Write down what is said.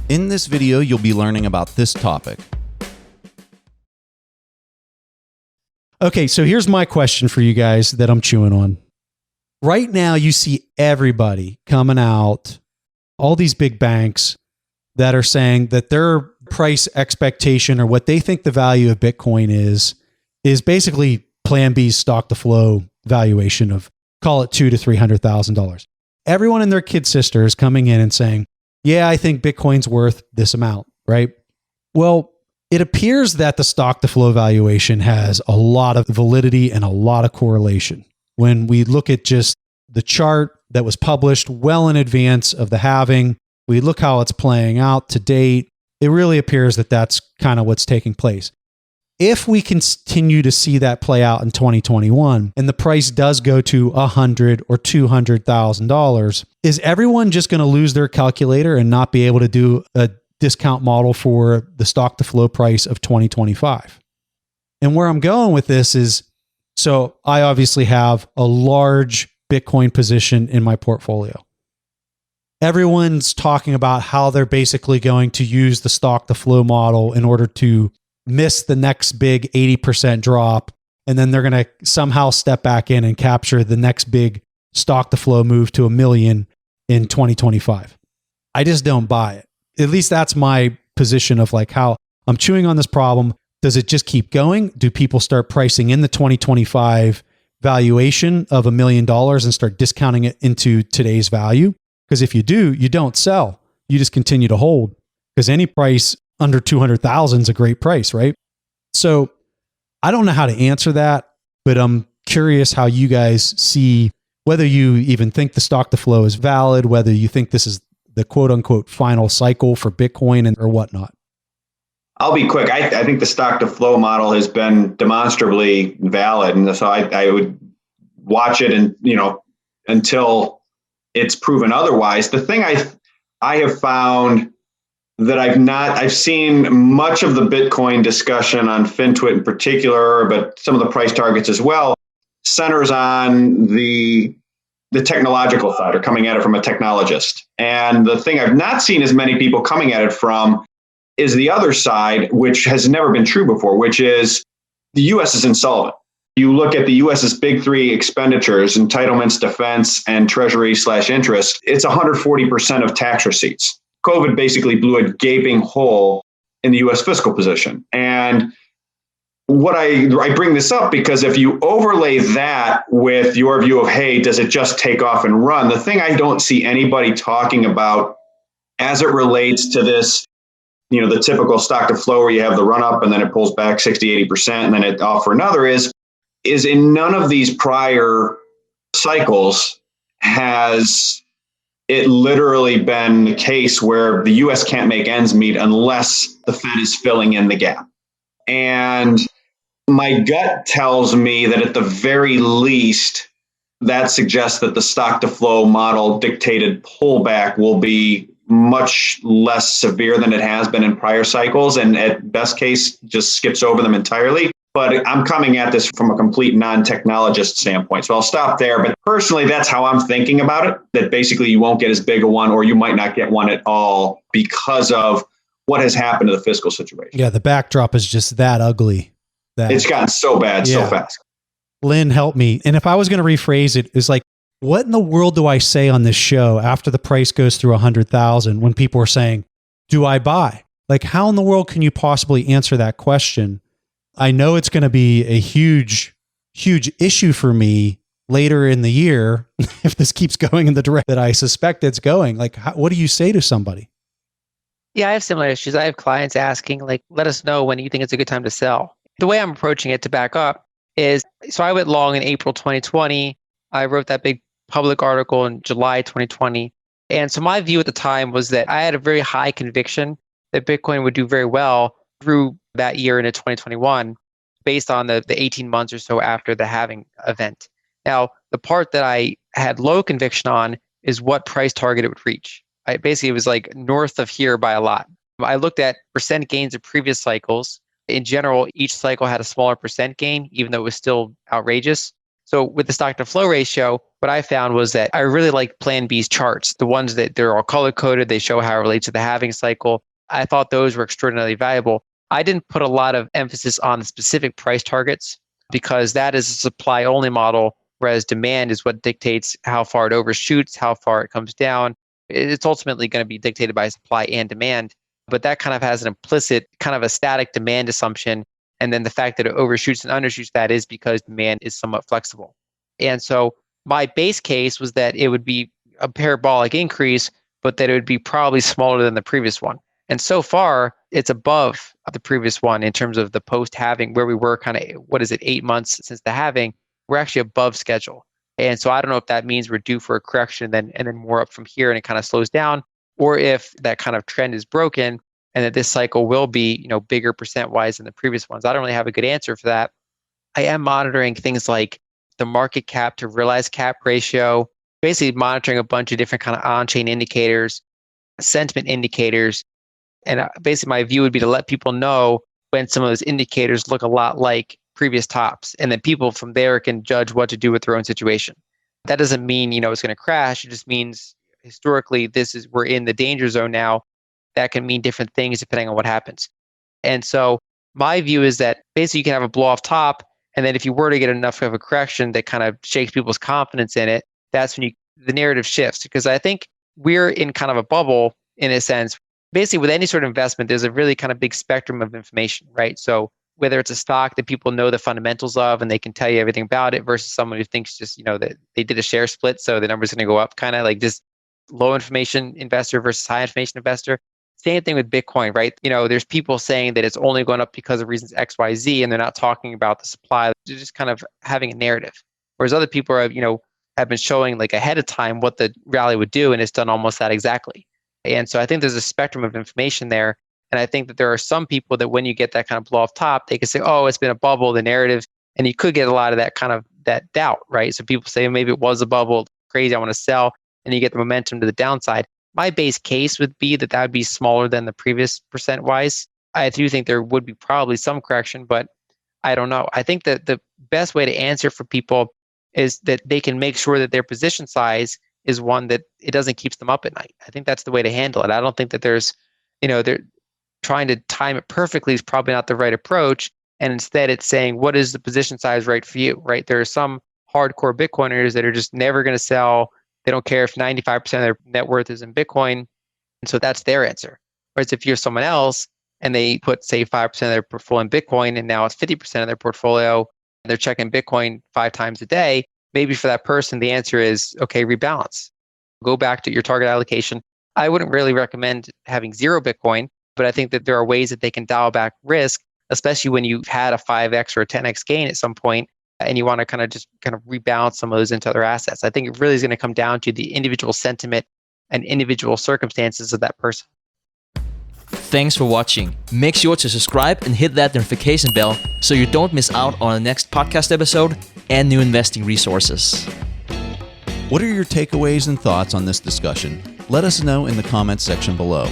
In this video, you'll be learning about this topic. Okay, so here's my question for you guys that I'm chewing on. Right now, you see everybody coming out, all these big banks that are saying that their price expectation or what they think the value of Bitcoin is basically Plan B's stock to flow valuation of, call it $200,000 to $300,000. Everyone and their kid sister is coming in and saying, yeah, I think Bitcoin's worth this amount, right? Well, it appears that the stock to flow valuation has a lot of validity and a lot of correlation. When we look at just the chart that was published well in advance of the halving, we look how it's playing out to date, it really appears that that's kind of what's taking place. If we continue to see that play out in 2021 and the price does go to $100,000 or $200,000, is everyone just going to lose their calculator and not be able to do a discount model for the stock to flow price of 2025? And where I'm going with this is, so I obviously have a large Bitcoin position in my portfolio. Everyone's talking about how they're basically going to use the stock to flow model in order to miss the next big 80% drop. And then they're going to somehow step back in and capture the next big stock to flow move to $1 million in 2025. I just don't buy it. At least that's my position of like how I'm chewing on this problem. Does it just keep going? Do people start pricing in the 2025 valuation of $1 million and start discounting it into today's value? Because if you do, you don't sell. You just continue to hold, because any price under 200,000 is a great price, right? So I don't know how to answer that, but I'm curious how you guys see whether you even think the stock to flow is valid, whether you think this is the quote unquote final cycle for Bitcoin or whatnot. I'll be quick. I think the stock to flow model has been demonstrably valid. And so I would watch it and, until it's proven otherwise. The thing I have found that I've seen much of the Bitcoin discussion on FinTwit in particular, but some of the price targets as well, centers on the technological side, or coming at it from a technologist. And the thing I've not seen as many people coming at it from is the other side, which has never been true before, which is the U.S. is insolvent. You look at the U.S.'s big three expenditures, entitlements, defense, and treasury/interest, it's 140% of tax receipts. COVID basically blew a gaping hole in the U.S. fiscal position. And what I bring this up because if you overlay that with your view of, hey, does it just take off and run? The thing I don't see anybody talking about as it relates to this, the typical stock to flow where you have the run up and then it pulls back 60, 80% and then it off for another is in none of these prior cycles has it literally been the case where the U.S. can't make ends meet unless the Fed is filling in the gap. And my gut tells me that at the very least, that suggests that the stock to flow model dictated pullback will be much less severe than it has been in prior cycles. And at best case, just skips over them entirely. But I'm coming at this from a complete non-technologist standpoint. So I'll stop there. But personally, that's how I'm thinking about it, that basically you won't get as big a one, or you might not get one at all because of what has happened to the fiscal situation. Yeah, the backdrop is just that ugly. It's gotten so bad so fast. Lynn, help me. And if I was going to rephrase it, it's like, what in the world do I say on this show after the price goes through 100,000 when people are saying, do I buy? Like, how in the world can you possibly answer that question? I know it's going to be a huge, huge issue for me later in the year if this keeps going in the direction that I suspect it's going. Like, what do you say to somebody? Yeah, I have similar issues. I have clients asking, like, let us know when you think it's a good time to sell. The way I'm approaching it, to back up, is, so I went long in April 2020. I wrote that big public article in July 2020. And so my view at the time was that I had a very high conviction that Bitcoin would do very well through that year into 2021, based on the 18 months or so after the halving event. Now, the part that I had low conviction on is what price target it would reach. Basically, it was like north of here by a lot. I looked at percent gains of previous cycles. In general, each cycle had a smaller percent gain, even though it was still outrageous. So with the stock to flow ratio, what I found was that I really like Plan B's charts, the ones that they're all color coded, they show how it relates to the halving cycle. I thought those were extraordinarily valuable. I didn't put a lot of emphasis on the specific price targets because that is a supply only model, whereas demand is what dictates how far it overshoots, how far it comes down. It's ultimately going to be dictated by supply and demand, but that kind of has an implicit kind of a static demand assumption. And then the fact that it overshoots and undershoots that is because demand is somewhat flexible. And so my base case was that it would be a parabolic increase, but that it would be probably smaller than the previous one. And so far, it's above the previous one in terms of the post-halving, where we were kind of, 8 months since the halving. We're actually above schedule. And so I don't know if that means we're due for a correction and then more up from here and it kind of slows down, or if that kind of trend is broken and that this cycle will be, bigger percent-wise than the previous ones. I don't really have a good answer for that. I am monitoring things like the market cap to realized cap ratio, basically monitoring a bunch of different kind of on-chain indicators, sentiment indicators. And basically my view would be to let people know when some of those indicators look a lot like previous tops. And then people from there can judge what to do with their own situation. That doesn't mean, it's going to crash. It just means historically, we're in the danger zone now. That can mean different things depending on what happens. And so my view is that basically you can have a blow off top. And then if you were to get enough of a correction that kind of shakes people's confidence in it, that's when the narrative shifts. Because I think we're in kind of a bubble in a sense. Basically, with any sort of investment, there's a really kind of big spectrum of information, right? So whether it's a stock that people know the fundamentals of and they can tell you everything about it versus someone who thinks just, that they did a share split, so the number's going to go up, kind of like just low information investor versus high information investor. Same thing with Bitcoin, right? There's people saying that it's only going up because of reasons X, Y, Z, and they're not talking about the supply. They're just kind of having a narrative. Whereas other people are, have been showing like ahead of time what the rally would do, and it's done almost that exactly. And so I think there's a spectrum of information there. And I think that there are some people that when you get that kind of blow off top, they can say, oh, it's been a bubble, the narrative. And you could get a lot of that kind of that doubt, right? So people say, maybe it was a bubble, crazy, I want to sell. And you get the momentum to the downside. My base case would be that would be smaller than the previous percent-wise. I do think there would be probably some correction, but I don't know. I think that the best way to answer for people is that they can make sure that their position size is one that it doesn't keep them up at night. I think that's the way to handle it. I don't think that there's, they're trying to time it perfectly is probably not the right approach. And instead it's saying, what is the position size right for you, right? There are some hardcore Bitcoiners that are just never going to sell. They don't care if 95% of their net worth is in Bitcoin. And so that's their answer. Whereas if you're someone else and they put, say, 5% of their portfolio in Bitcoin and now it's 50% of their portfolio, and they're checking Bitcoin 5 times a day, maybe for that person, the answer is, okay, rebalance. Go back to your target allocation. I wouldn't really recommend having 0 Bitcoin, but I think that there are ways that they can dial back risk, especially when you've had a 5x or a 10x gain at some point, and you want to kind of rebalance some of those into other assets. I think it really is going to come down to the individual sentiment and individual circumstances of that person. Thanks for watching. Make sure to subscribe and hit that notification bell so you don't miss out on the next podcast episode and new investing resources. What are your takeaways and thoughts on this discussion? Let us know in the comments section below.